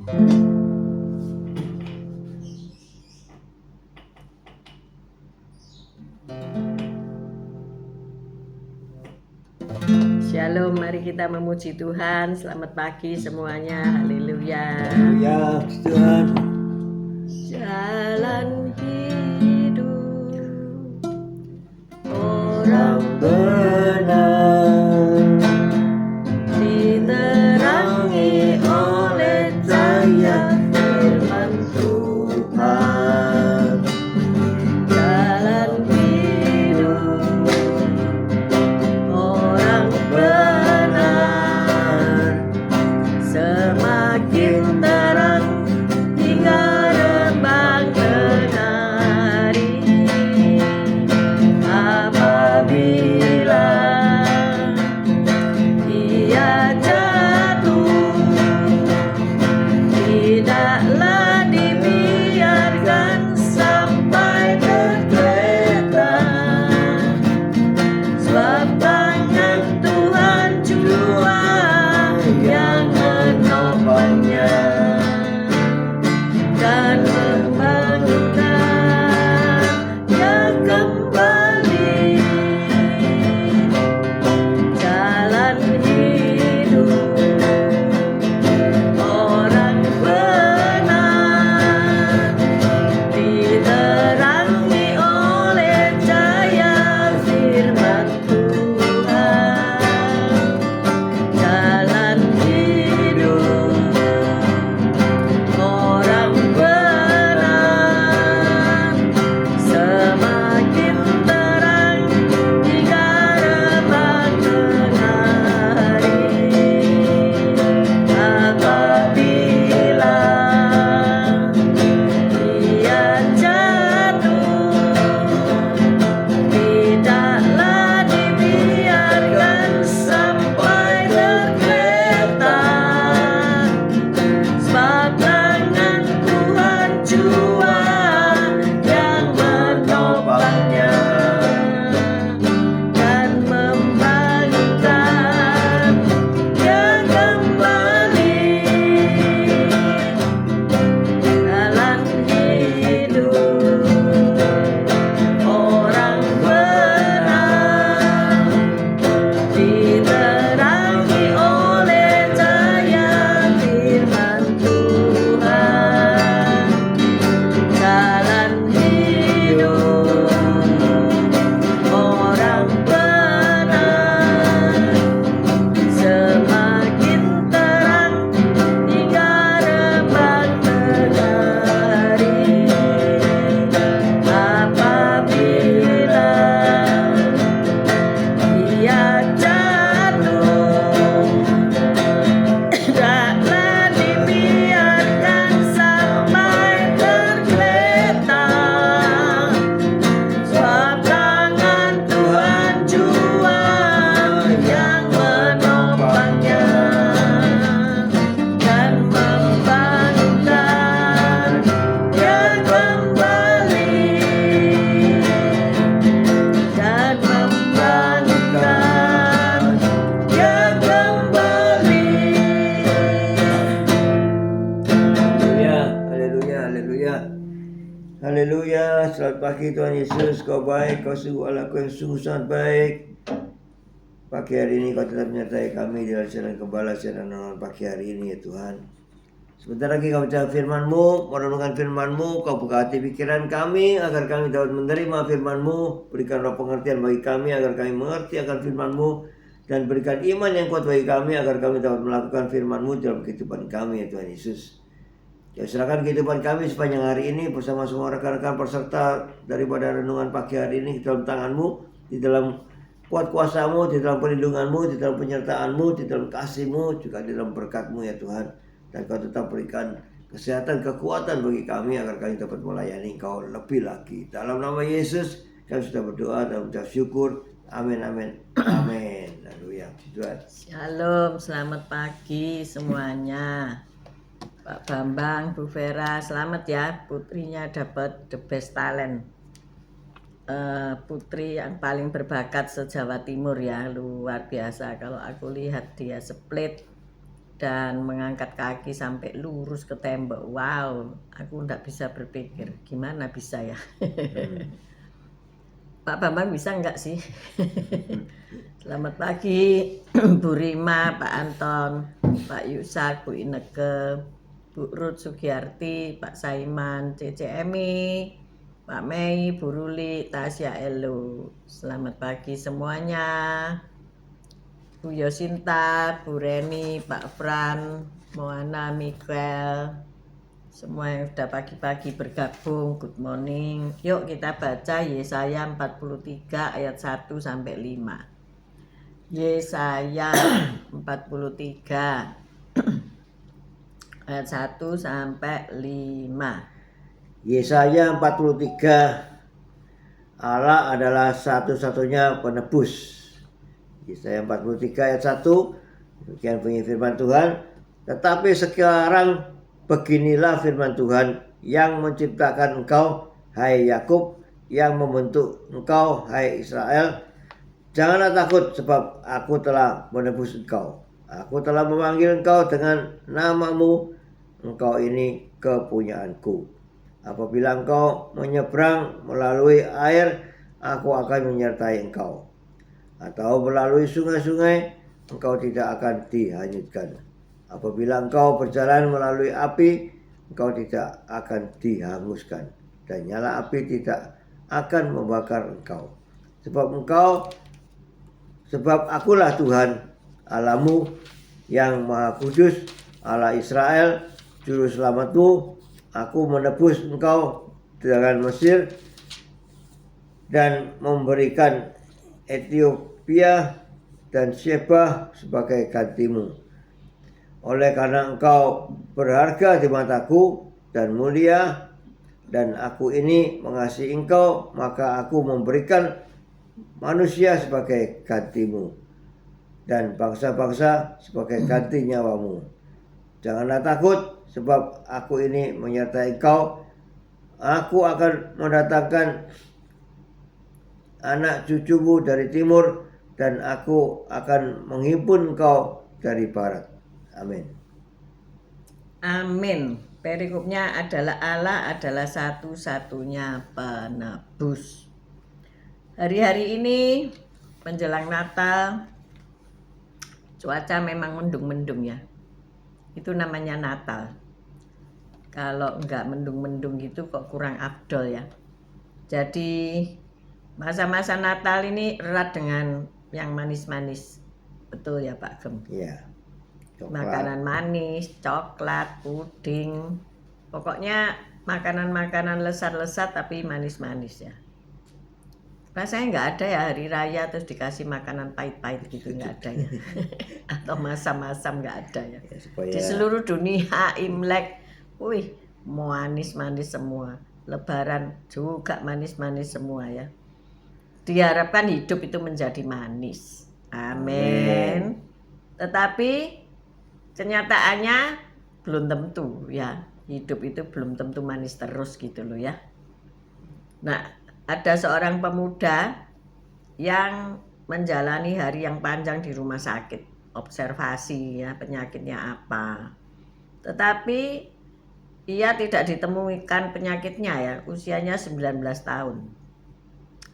Shalom, mari kita memuji Tuhan. Selamat pagi semuanya. Haleluya. Haleluya, Tuhan. Jalan hidup orang benar diterangi oleh cahaya firman Tuhan. Jalan hidup orang benar semakin terang hingga rembang tengah hari. Apabila ia jatuh, tidaklah dibiarkan sampai tergeletak, sebab tangan Tuhan jua yang menopangnya dan membangunkannya kembali. Jalan hidup orang benar diterangi oleh cahaya firman Tuhan. Jalan hidup orang benar semakin terang hingga rembang tengah hari. Apabila ia jatuh, tidaklah dibiarkan sampai tergeletak, sebab tangan Tuhan jua yang menopangnya dan membangunkannya kembali. Jalan hidup orang benar diterangi oleh cahaya firman Tuhan. Jalan hidup orang benar semakin terang hingga rembang tengah hari. Apabila ia jatuh, tidaklah dibiarkan sampai tergeletak, sebab tangan Tuhan jua yang menopangnya dan membangunkannya kembali. Dan membangunkannya kembali. Haleluya, haleluya, haleluya. Haleluya, selamat pagi Tuhan Yesus. Kau baik, kau sungguh Allah, kau yang sungguh sangat baik. Pagi hari ini kau tetap menyertai kami di dalam siaran gembala, siaran renungan pagi hari ini ya Tuhan. Sebentar lagi kau baca firman-Mu, merenungkan firman-Mu, kau buka hati pikiran kami agar kami dapat menerima firman-Mu. Berikan roh pengertian bagi kami agar kami mengerti akan firman-Mu, dan berikan iman yang kuat bagi kami agar kami dapat melakukan firman-Mu dalam kehidupan kami ya Tuhan Yesus. Ya, serahkan kehidupan kami sepanjang hari ini bersama semua rekan-rekan peserta daripada renungan pagi hari ini ke dalam tangan-Mu, di dalam kuat kuasa-Mu, di dalam perlindungan-Mu, di dalam penyertaan-Mu, di dalam kasih-Mu, juga di dalam berkat-Mu ya Tuhan. Dan Kau tetap berikan kesehatan, kekuatan bagi kami agar kami dapat melayani Kau lebih lagi. Dalam nama Yesus kami sudah berdoa dan mengucap syukur. Amin, amin, amin. Haleluya, Tuhan. Shalom, selamat pagi semuanya. Pak Bambang, Bu Vera, selamat ya. Putrinya dapat the best talent. Putri yang paling berbakat se-Jawa Timur ya, luar biasa. Kalau aku lihat dia split dan mengangkat kaki sampai lurus ke tembok. Wow, aku nggak bisa berpikir gimana bisa ya. Pak Bambang bisa nggak sih? Selamat pagi Bu Rima, Pak Anton, Pak Yusak, Bu Ineke, Bu Ruth Sugiyarti, Pak Saiman, Cece Emi, Pak Mei, Bu Ruli, Tasya Elo. Selamat pagi semuanya. Bu Yosinta, Bu Reni, Pak Fran, Moana, Miguel, semua yang sudah pagi-pagi bergabung, good morning. Yuk kita baca Yesaya 43 ayat 1 sampai 5. Yesaya 43 ayat 1 sampai 5. Yesaya 43, Allah adalah satu-satunya penebus. Yesaya 43 ayat 1, demikian bunyi firman Tuhan. Tetapi sekarang beginilah firman Tuhan yang menciptakan engkau, hai Yakub, yang membentuk engkau, hai Israel. Janganlah takut, sebab aku telah menebus engkau. Aku telah memanggil engkau dengan namamu. Engkau ini kepunyaanku. Apabila engkau menyeberang melalui air, aku akan menyertai engkau. Atau melalui sungai-sungai, engkau tidak akan dihanyutkan. Apabila engkau berjalan melalui api, engkau tidak akan dihanguskan. Dan nyala api tidak akan membakar engkau. Sebab akulah Tuhan Allahmu yang Maha Kudus, Allah Israel, Juru Selamatmu. Aku menebus engkau dengan Mesir dan memberikan Ethiopia dan Sheba sebagai gantimu. Oleh karena engkau berharga di mataku dan mulia, dan aku ini mengasihi engkau, maka aku memberikan manusia sebagai gantimu dan bangsa-bangsa sebagai ganti nyawamu. Janganlah takut, sebab aku ini menyertai engkau. Aku akan mendatangkan anak cucumu dari timur, dan aku akan menghimpun engkau dari barat. Amin. Amin. Perikopnya adalah Allah adalah satu-satunya penebus. Hari-hari ini menjelang Natal, cuaca memang mendung-mendung ya. Itu namanya Natal. Kalau enggak mendung-mendung gitu kok kurang afdol ya. Jadi masa-masa Natal ini erat dengan yang manis-manis. Betul ya Pak Gem? Iya. Makanan manis, coklat, puding. Pokoknya makanan-makanan lesat-lesat tapi manis-manis ya. Rasanya nggak ada ya hari raya terus dikasih makanan pahit-pahit gitu, nggak ada ya. Atau masam-masam nggak ada ya. Di seluruh dunia Imlek, wih manis-manis semua. Lebaran juga manis-manis semua ya. Diharapkan hidup itu menjadi manis. Amin. Tetapi kenyataannya belum tentu ya. Hidup itu belum tentu manis terus gitu loh ya. Nah, ada seorang pemuda yang menjalani hari yang panjang di rumah sakit, observasi ya penyakitnya apa. Tetapi ia tidak ditemukan penyakitnya ya, usianya 19 tahun.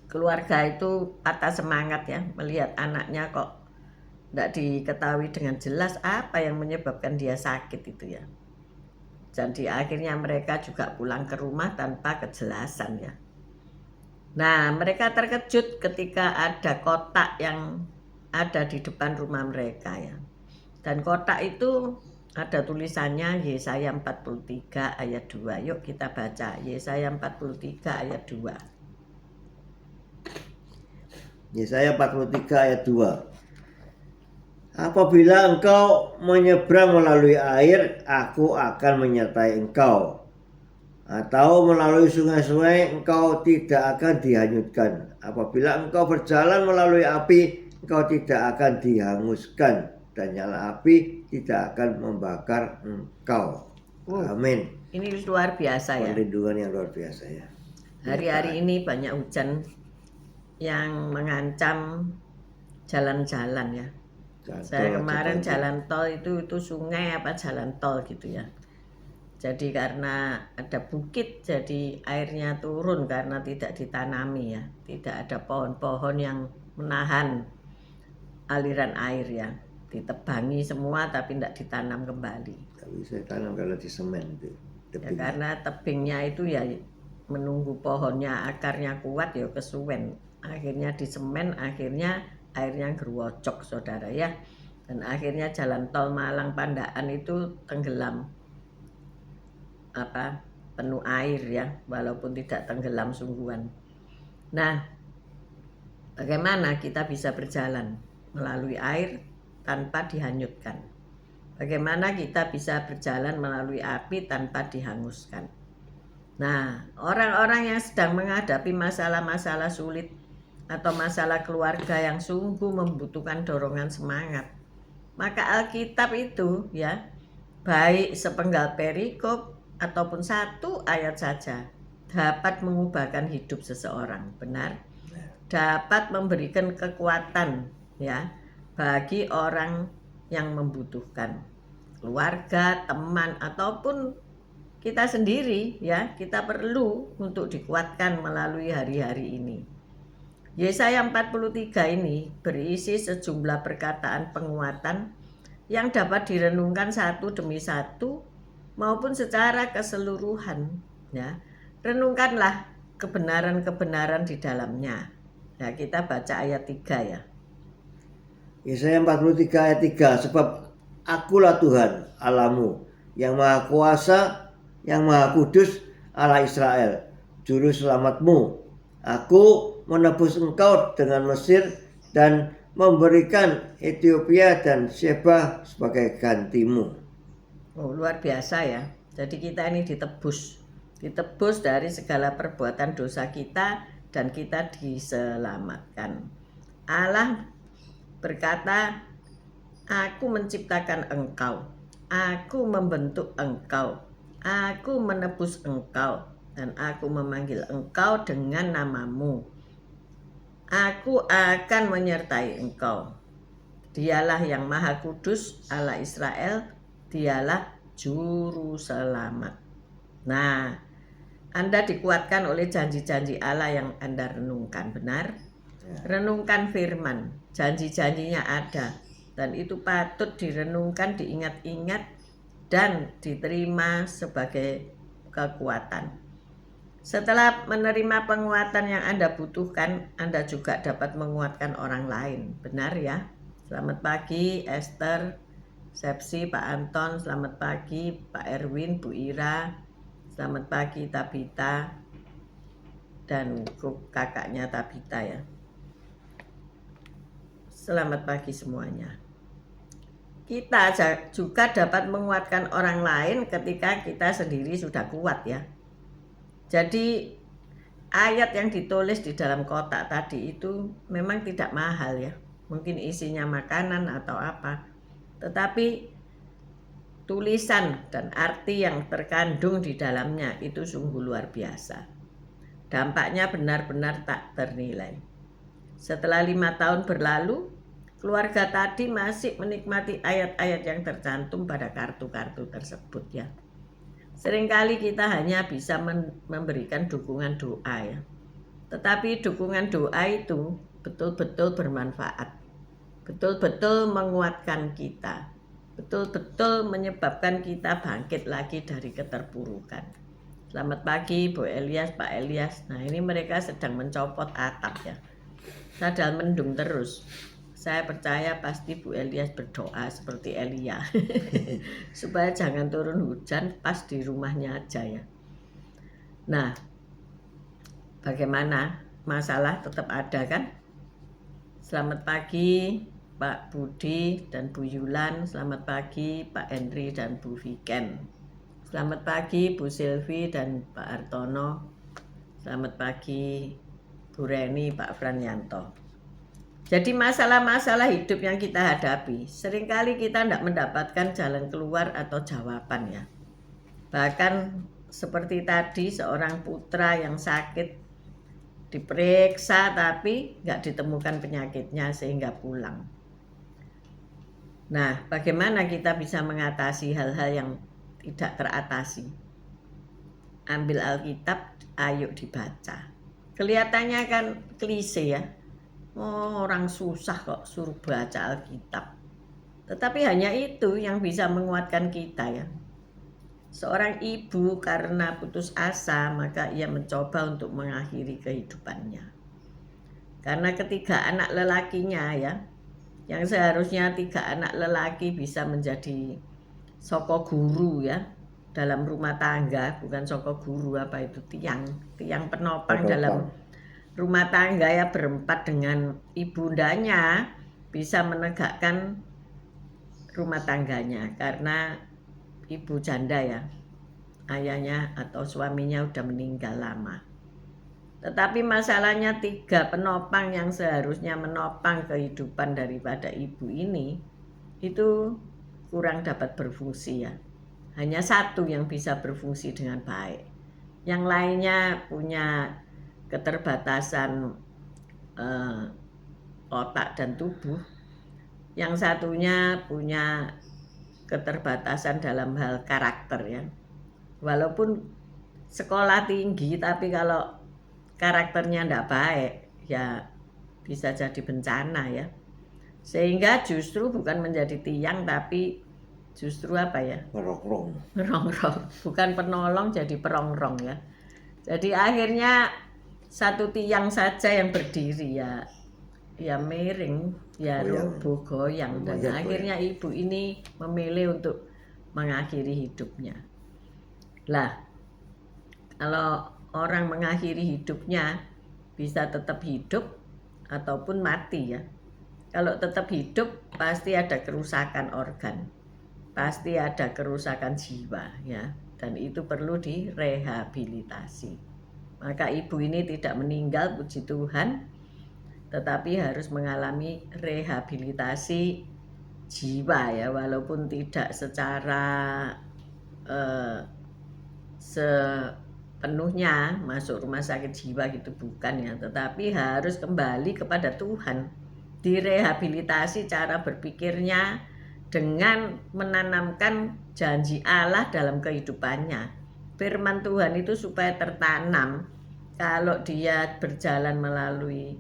Keluarga itu patah semangat ya melihat anaknya kok tidak diketahui dengan jelas apa yang menyebabkan dia sakit itu ya. Jadi akhirnya mereka juga pulang ke rumah tanpa kejelasan ya. Nah, mereka terkejut ketika ada kotak yang ada di depan rumah mereka ya. Dan kotak itu ada tulisannya Yesaya 43 ayat 2. Yuk kita baca Yesaya 43 ayat 2. Yesaya 43 ayat 2. Apabila engkau menyeberang melalui air, aku akan menyertai engkau. Atau melalui sungai-sungai, engkau tidak akan dihanyutkan. Apabila engkau berjalan melalui api, engkau tidak akan dihanguskan. Dan nyala api tidak akan membakar engkau. Amin. Ini luar biasa ya. Perlindungan yang luar biasa ya. Hari-hari ini banyak hujan yang mengancam jalan-jalan ya. Saya kemarin jalan tol itu sungai apa jalan tol gitu ya. Jadi karena ada bukit, jadi airnya turun karena tidak ditanami ya. Tidak ada pohon-pohon yang menahan aliran air ya. Ditebangi semua tapi tidak ditanam kembali. Tapi saya tanam kalau di semen itu. Ya, karena tebingnya itu ya menunggu pohonnya akarnya kuat ya kesuwen. Akhirnya di semen, akhirnya airnya gerwocok saudara ya. Dan akhirnya jalan tol Malang Pandaan itu tenggelam penuh air ya, walaupun tidak tenggelam sungguhan. Nah, bagaimana kita bisa berjalan melalui air tanpa dihanyutkan? Bagaimana kita bisa berjalan melalui api tanpa dihanguskan? Nah, orang-orang yang sedang menghadapi masalah-masalah sulit atau masalah keluarga yang sungguh membutuhkan dorongan semangat, maka Alkitab itu ya, baik sepenggal perikop ataupun satu ayat saja dapat mengubahkan hidup seseorang, benar? Dapat memberikan kekuatan ya bagi orang yang membutuhkan, keluarga, teman ataupun kita sendiri ya, kita perlu untuk dikuatkan melalui hari-hari ini. Yesaya 43 ini berisi sejumlah perkataan penguatan yang dapat direnungkan satu demi satu maupun secara keseluruhan ya. Renungkanlah kebenaran-kebenaran di dalamnya. Nah, kita baca ayat 3 ya. Yesaya 43 ayat 3, sebab akulah Tuhan Allahmu yang maha kuasa, yang maha kudus, Allah Israel, juru selamatmu. Aku menebus engkau dengan Mesir dan memberikan Ethiopia dan Sheba sebagai gantimu. Oh, luar biasa ya. Jadi kita ini ditebus dari segala perbuatan dosa kita dan kita diselamatkan. Allah berkata, aku menciptakan engkau, aku membentuk engkau, aku menebus engkau, dan aku memanggil engkau dengan namamu. Aku akan menyertai engkau. Dialah yang maha kudus, Allah Israel, dialah juru selamat. Nah, Anda dikuatkan oleh janji-janji Allah yang Anda renungkan, benar? Renungkan firman, janji-janjinya ada, dan itu patut direnungkan, diingat-ingat, dan diterima sebagai kekuatan. Setelah menerima penguatan yang Anda butuhkan, Anda juga dapat menguatkan orang lain, benar ya? Selamat pagi Esther, Sepsi, Pak Anton, selamat pagi Pak Erwin, Bu Ira, selamat pagi Tabita, dan kakaknya Tabita ya. Selamat pagi semuanya. Kita juga dapat menguatkan orang lain ketika kita sendiri sudah kuat ya. Jadi ayat yang ditulis di dalam kotak tadi itu memang tidak mahal ya. Mungkin isinya makanan atau apa. Tetapi tulisan dan arti yang terkandung di dalamnya itu sungguh luar biasa. Dampaknya benar-benar tak ternilai. Setelah 5 tahun berlalu, keluarga tadi masih menikmati ayat-ayat yang tercantum pada kartu-kartu tersebut ya. Seringkali kita hanya bisa memberikan dukungan doa ya. Tetapi dukungan doa itu betul-betul bermanfaat. Betul-betul menguatkan kita. Betul-betul menyebabkan kita bangkit lagi dari keterpurukan. Selamat pagi Bu Elias, Pak Elias. Nah, ini mereka sedang mencopot atap ya. Sadar mendung terus. Saya percaya pasti Bu Elias berdoa seperti Elia supaya jangan turun hujan pas di rumahnya aja ya. Nah, bagaimana? Masalah tetap ada kan? Selamat pagi Pak Budi dan Bu Yulan. Selamat pagi Pak Henry dan Bu Viken. Selamat pagi Bu Silvi dan Pak Artono. Selamat pagi Bu Reni, Pak Franyanto. Jadi masalah-masalah hidup yang kita hadapi, seringkali kita tidak mendapatkan jalan keluar atau jawaban ya. Bahkan seperti tadi seorang putra yang sakit diperiksa tapi nggak ditemukan penyakitnya sehingga pulang. Nah, bagaimana kita bisa mengatasi hal-hal yang tidak teratasi? Ambil Alkitab, ayo dibaca. Kelihatannya kan klise ya. Oh, orang susah kok suruh baca Alkitab. Tetapi hanya itu yang bisa menguatkan kita ya. Seorang ibu karena putus asa, maka ia mencoba untuk mengakhiri kehidupannya. Karena ketiga anak lelakinya ya, yang seharusnya 3 anak lelaki bisa menjadi soko guru ya dalam rumah tangga, bukan soko guru, apa itu, tiang penopang dalam rumah tangga ya, berempat dengan ibundanya bisa menegakkan rumah tangganya. Karena ibu janda ya, ayahnya atau suaminya udah meninggal lama. Tetapi masalahnya 3 penopang yang seharusnya menopang kehidupan daripada ibu ini itu kurang dapat berfungsi ya. Hanya 1 yang bisa berfungsi dengan baik. Yang lainnya punya keterbatasan otak dan tubuh. Yang satunya punya keterbatasan dalam hal karakter ya. Walaupun sekolah tinggi, tapi kalau karakternya tidak baik ya bisa jadi bencana ya. Sehingga justru bukan menjadi tiang, tapi justru apa ya, Merongrong. bukan penolong, jadi perongrong ya. Jadi akhirnya 1 tiang saja yang berdiri ya miring, ya roboh, goyang. Dan akhirnya ibu ini memilih untuk mengakhiri hidupnya. Lah, kalau orang mengakhiri hidupnya bisa tetap hidup ataupun mati ya. Kalau tetap hidup pasti ada kerusakan organ, pasti ada kerusakan jiwa ya, dan itu perlu direhabilitasi. Maka ibu ini tidak meninggal, puji Tuhan, tetapi harus mengalami rehabilitasi jiwa ya, walaupun tidak secara sepenuhnya masuk rumah sakit jiwa gitu, bukan ya, tetapi harus kembali kepada Tuhan, direhabilitasi cara berpikirnya dengan menanamkan janji Allah dalam kehidupannya. Firman Tuhan itu supaya tertanam. Kalau dia berjalan melalui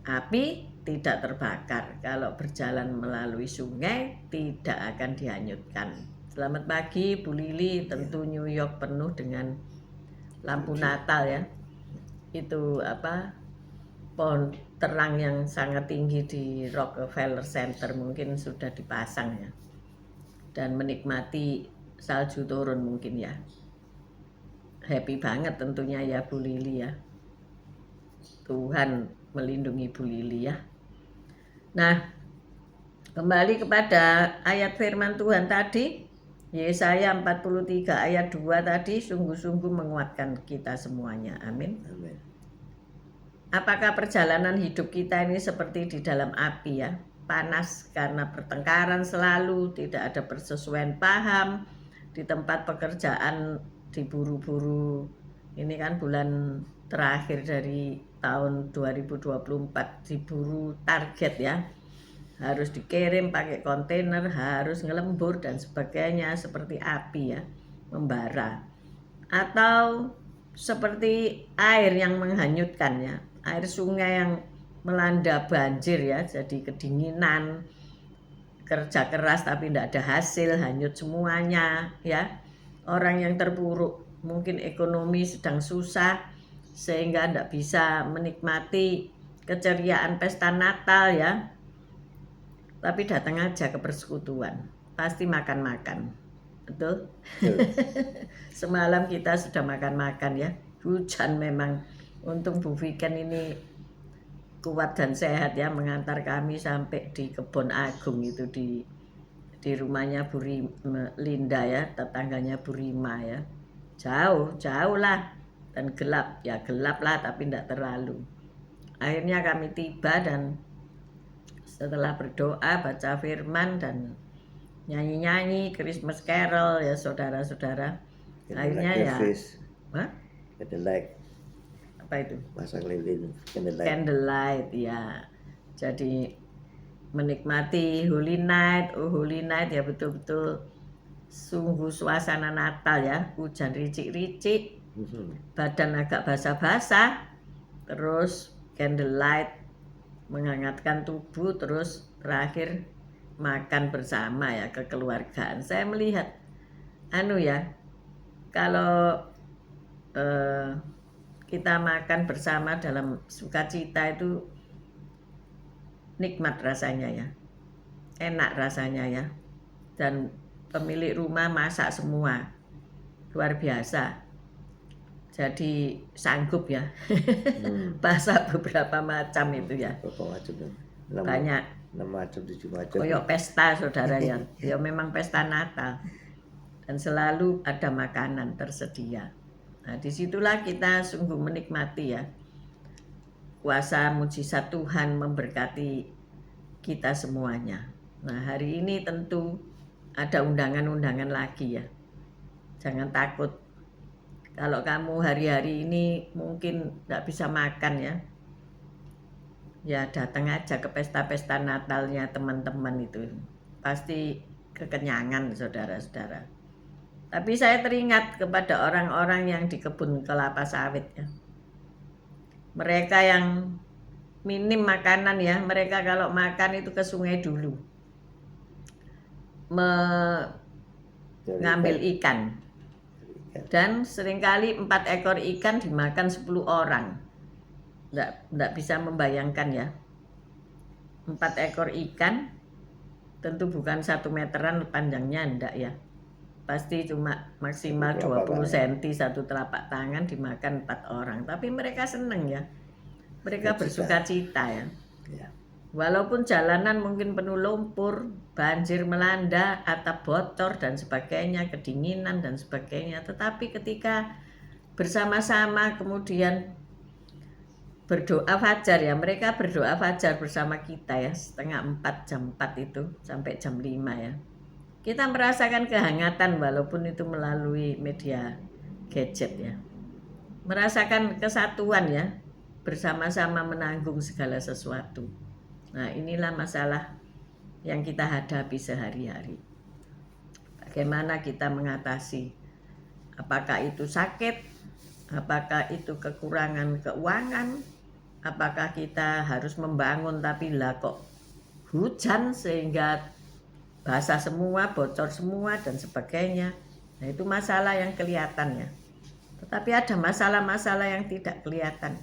api tidak terbakar, kalau berjalan melalui sungai tidak akan dihanyutkan. Selamat pagi Bu Lili, tentu New York penuh dengan lampu Natal ya. Itu apa, pohon terang yang sangat tinggi di Rockefeller Center mungkin sudah dipasang ya. Dan menikmati salju turun mungkin ya. Happy banget tentunya ya Bu Lili ya. Tuhan melindungi Bu Lili ya. Nah, kembali kepada ayat firman Tuhan tadi, Yesaya 43 ayat 2 tadi sungguh-sungguh menguatkan kita semuanya. Amin. Amin. Apakah perjalanan hidup kita ini seperti di dalam api ya? Panas karena pertengkaran selalu, tidak ada persesuaian paham, di tempat pekerjaan diburu-buru. Ini kan bulan terakhir dari tahun 2024, diburu target ya. Harus dikirim pakai kontainer, harus ngelembur dan sebagainya, seperti api ya, membara. Atau seperti air yang menghanyutkan ya, air sungai yang melanda banjir ya, jadi kedinginan, kerja keras tapi tidak ada hasil, hanyut semuanya ya. Orang yang terpuruk, mungkin ekonomi sedang susah sehingga tidak bisa menikmati keceriaan pesta Natal ya. Tapi datang aja ke persekutuan, pasti makan-makan. Betul? Semalam kita sudah makan-makan ya. Hujan memang. Untung Bu Viken ini kuat dan sehat ya, mengantar kami sampai di Kebon Agung itu, di rumahnya Bu Linda ya, tetangganya Bu Rima ya. Jauh lah, dan gelap ya, gelap lah tapi tidak terlalu. Akhirnya kami tiba dan setelah berdoa, baca firman dan nyanyi-nyanyi Christmas Carol ya saudara-saudara. Akhirnya ya, candlelight. Apa itu? Pasang lilin, Candlelight ya. Jadi menikmati Holy Night. Holy Night ya betul-betul sungguh suasana Natal ya, hujan ricik-ricik, badan agak basah-basah, terus candlelight menghangatkan tubuh, terus terakhir makan bersama ya, kekeluargaan. Saya melihat kalau kita makan bersama dalam sukacita itu nikmat rasanya ya, enak rasanya ya. Dan pemilik rumah masak semua, luar biasa. Jadi sanggup ya masak beberapa macam itu ya. Berapa macam tuh? Banyak. 6 macam, 7 macam. Koyok pesta saudara ya. Ya memang pesta Natal. Dan selalu ada makanan tersedia. Nah disitulah kita sungguh menikmati ya. Kuasa mujizat Tuhan memberkati kita semuanya. Nah hari ini tentu ada undangan-undangan lagi ya. Jangan takut. Kalau kamu hari-hari ini mungkin tidak bisa makan ya. Ya datang aja ke pesta-pesta Natalnya teman-teman itu. Pasti kekenyangan saudara-saudara. Tapi saya teringat kepada orang-orang yang di kebun kelapa sawit ya. Mereka yang minim makanan ya. Mereka kalau makan itu ke sungai dulu. Mengambil ikan. Dan seringkali 4 ekor ikan dimakan 10 orang. Nggak bisa membayangkan ya. 4 ekor ikan tentu bukan 1 meteran panjangnya, enggak ya. Pasti cuma maksimal 20 cm satu telapak tangan dimakan 4 orang. Tapi mereka senang ya. Mereka bersuka cita ya. Walaupun jalanan mungkin penuh lumpur, banjir melanda, atap bocor dan sebagainya, kedinginan dan sebagainya. Tetapi ketika bersama-sama kemudian berdoa fajar ya, mereka berdoa fajar bersama kita ya, setengah 4, jam 4 itu sampai jam 5 ya. Kita merasakan kehangatan walaupun itu melalui media gadget ya. Merasakan kesatuan ya, bersama-sama menanggung segala sesuatu. Nah inilah masalah yang kita hadapi sehari-hari. Bagaimana kita mengatasi, apakah itu sakit, apakah itu kekurangan keuangan, apakah kita harus membangun tapi lah kok hujan sehingga basah semua, bocor semua dan sebagainya. Nah itu masalah yang kelihatan ya. Tetapi ada masalah-masalah yang tidak kelihatan,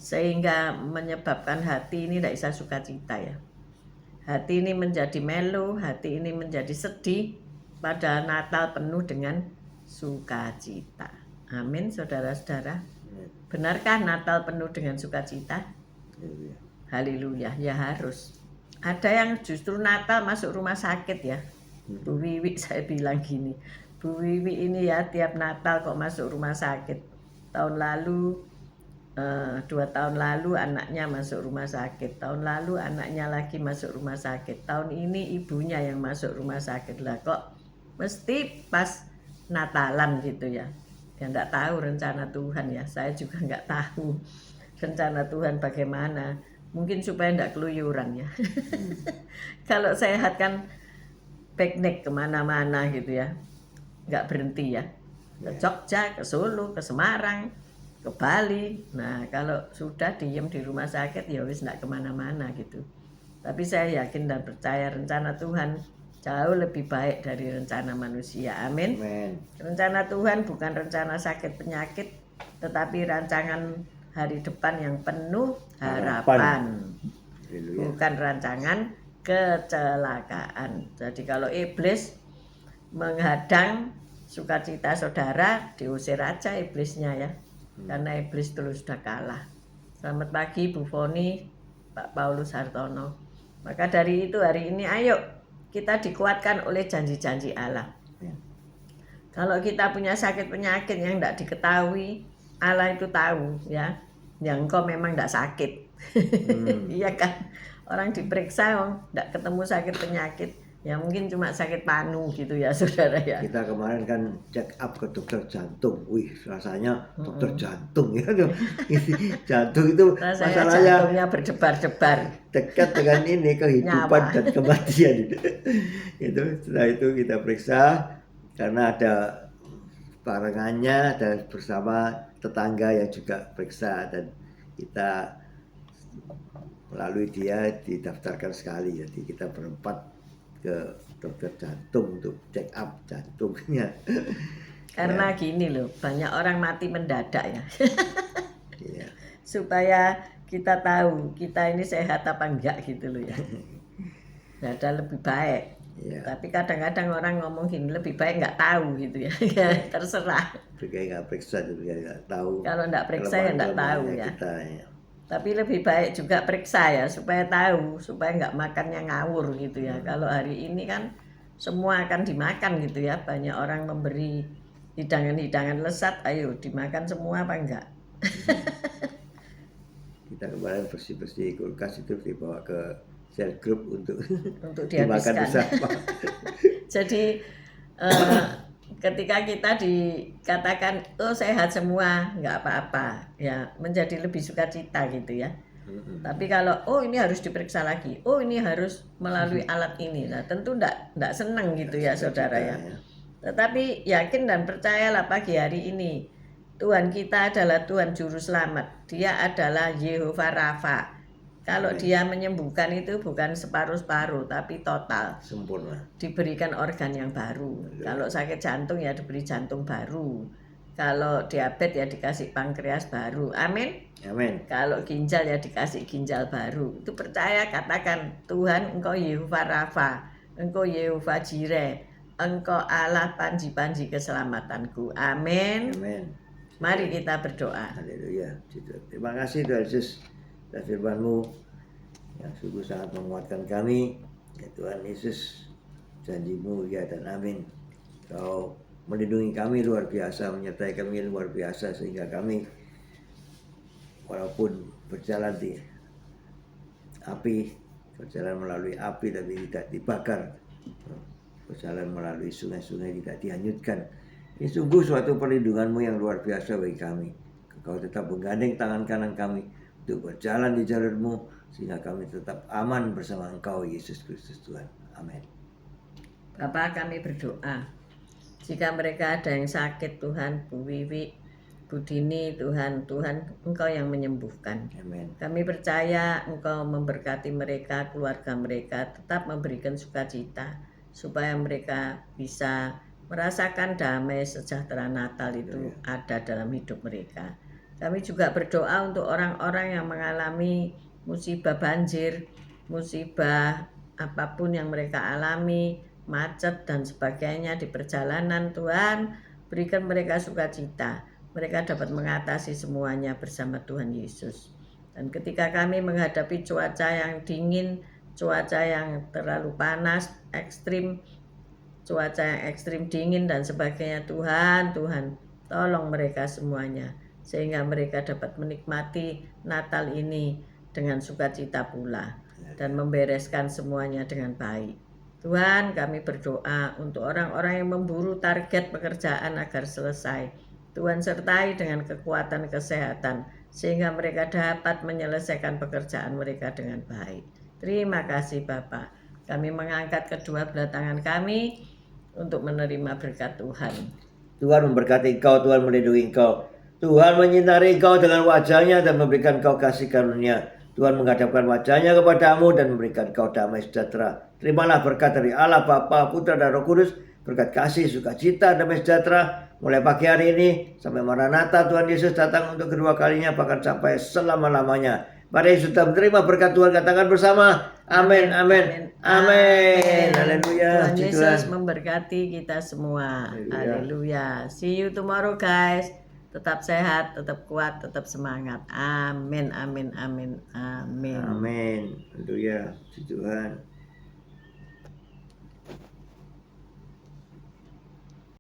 sehingga menyebabkan hati ini tidak bisa sukacita ya. Hati ini menjadi melo, hati ini menjadi sedih, padahal Natal penuh dengan sukacita. Amin saudara-saudara. Benarkah Natal penuh dengan sukacita? Haleluya, ya harus. Ada yang justru Natal masuk rumah sakit ya. Bu Wiwi saya bilang gini, Bu Wiwi ini ya tiap Natal kok masuk rumah sakit. Tahun lalu 2 tahun lalu anaknya masuk rumah sakit, tahun lalu anaknya lagi masuk rumah sakit, tahun ini ibunya yang masuk rumah sakit. Lah kok mesti pas Natalan gitu ya. Ya enggak tahu rencana Tuhan ya, saya juga enggak tahu rencana Tuhan bagaimana. Mungkin supaya enggak keluyuran ya. Kalau sehat kan piknik kemana-mana gitu ya, enggak berhenti ya. Ke Jogja, ke Solo, ke Semarang, ke Bali. Nah kalau sudah diem di rumah sakit ya wis enggak kemana-mana gitu. Tapi saya yakin dan percaya rencana Tuhan jauh lebih baik dari rencana manusia. Amin. Rencana Tuhan bukan rencana sakit penyakit, tetapi rancangan hari depan yang penuh harapan. Bukan rancangan kecelakaan. Jadi kalau iblis menghadang sukacita saudara, diusir aja iblisnya ya. Karena iblis terus sudah kalah. Selamat pagi Bu Foni, Pak Paulus Hartono. Maka dari itu hari ini ayo kita dikuatkan oleh janji-janji Allah. Kalau kita punya sakit penyakit yang tidak diketahui, Allah itu tahu ya, yang engkau memang tidak sakit. Iya kan? Orang diperiksa tidak ketemu sakit penyakit, Ya mungkin cuma sakit panu gitu ya saudara ya. Kita kemarin kan check up ke dokter jantung. Wih, rasanya dokter Mm-mm. jantung ya. Jantung itu Rasanya masalahnya jantungnya berdebar-debar dekat dengan ini kehidupan nyawa. dan kematian. Itu setelah itu kita periksa karena ada barengannya dan bersama tetangga yang juga periksa, dan kita melalui dia didaftarkan sekali. Jadi kita berempat ke dokter jantung untuk check up jantungnya. Karena gini loh, banyak orang mati mendadak ya. Ya. Supaya kita tahu kita ini sehat apa enggak gitu loh ya. Ada lebih baik. Ya. Tapi kadang-kadang orang ngomong gini, lebih baik nggak tahu gitu ya. Ya terserah. Juga nggak periksa juga nggak tahu. Kalau nggak periksa ya nggak tahu ya. Kita, ya. Tapi lebih baik juga periksa ya, supaya tahu, supaya nggak makannya ngawur gitu ya. Kalau hari ini kan semua akan dimakan gitu ya. Banyak orang memberi hidangan-hidangan lesat, ayo dimakan semua apa enggak? Kita kemarin bersih-bersih kulkas itu dibawa ke sel group untuk dimakan dihabiskan. bersama. Jadi ketika kita dikatakan oh sehat semua, nggak apa-apa ya, menjadi lebih sukacita gitu ya. Tapi kalau oh ini harus diperiksa lagi, oh ini harus melalui alat ini, nah tentu enggak senang gitu ya saudara ya. Tetapi yakin dan percayalah pagi hari ini Tuhan kita adalah Tuhan Juru Selamat. Dia adalah Yehova Rafa. Kalau dia menyembuhkan itu bukan separuh-separuh tapi total. Sempurna. Diberikan organ yang baru. Kalau sakit jantung ya diberi jantung baru. Kalau diabetes ya dikasih pankreas baru. Amin. Amin. Kalau ginjal ya dikasih ginjal baru. Itu percaya, katakan Tuhan engkau Yehova Rafa, engkau Yehova Jireh, engkau Allah panji-panji keselamatanku. Amin. Amin. Mari kita berdoa. Haleluya. Terima kasih Tuhan Yesus atas firman-Mu yang sungguh sangat menguatkan kami. Ya Tuhan Yesus, janji-Mu ya dan amin. Kau melindungi kami luar biasa, menyertai kami luar biasa, sehingga kami walaupun berjalan di api, berjalan melalui api tapi tidak dibakar, berjalan melalui sungai-sungai tidak dihanyutkan. Ini sungguh suatu perlindungan-Mu yang luar biasa bagi kami. Kau tetap menggandeng tangan kanan kami untuk berjalan di jalur-Mu, sehingga kami tetap aman bersama Engkau Yesus Kristus Tuhan. Amin. Bapa, kami berdoa. Jika mereka ada yang sakit Tuhan, Bu Wiwi, Bu Dini, Tuhan Engkau yang menyembuhkan. Amin. Kami percaya Engkau memberkati mereka, keluarga mereka, tetap memberikan sukacita supaya mereka bisa merasakan damai sejahtera Natal itu ada dalam hidup mereka. Kami juga berdoa untuk orang-orang yang mengalami musibah banjir, musibah apapun yang mereka alami, macet dan sebagainya di perjalanan. Tuhan, berikan mereka sukacita. Mereka dapat mengatasi semuanya bersama Tuhan Yesus. Dan ketika kami menghadapi cuaca yang dingin, cuaca yang terlalu panas, ekstrim, cuaca yang ekstrim dingin dan sebagainya, Tuhan tolong mereka semuanya, sehingga mereka dapat menikmati Natal ini dengan sukacita pula dan membereskan semuanya dengan baik. Tuhan, kami berdoa untuk orang-orang yang memburu target pekerjaan agar selesai. Tuhan sertai dengan kekuatan kesehatan sehingga mereka dapat menyelesaikan pekerjaan mereka dengan baik. Terima kasih Bapa. Kami mengangkat kedua belah tangan kami untuk menerima berkat Tuhan. Tuhan memberkati engkau, Tuhan melindungi engkau. Tuhan menyinari engkau dengan wajahnya dan memberikan engkau kasih karunia. Tuhan menghadapkan wajahnya kepadamu dan memberikan engkau damai sejahtera. Terimalah berkat dari Allah Bapa, Putra dan Roh Kudus, berkat kasih, sukacita, damai sejahtera mulai pagi hari ini sampai Maranatha Tuhan Yesus datang untuk kedua kalinya, bahkan sampai selama-lamanya. Mari sudah menerima berkat Tuhan, katakan bersama amin, amin, amin. Haleluya. Tuhan Yesus memberkati kita semua. Haleluya. See you tomorrow guys. Tetap sehat, tetap kuat, tetap semangat. Amin, amin, amin, amin. Amin. Haleluya. Puji Tuhan.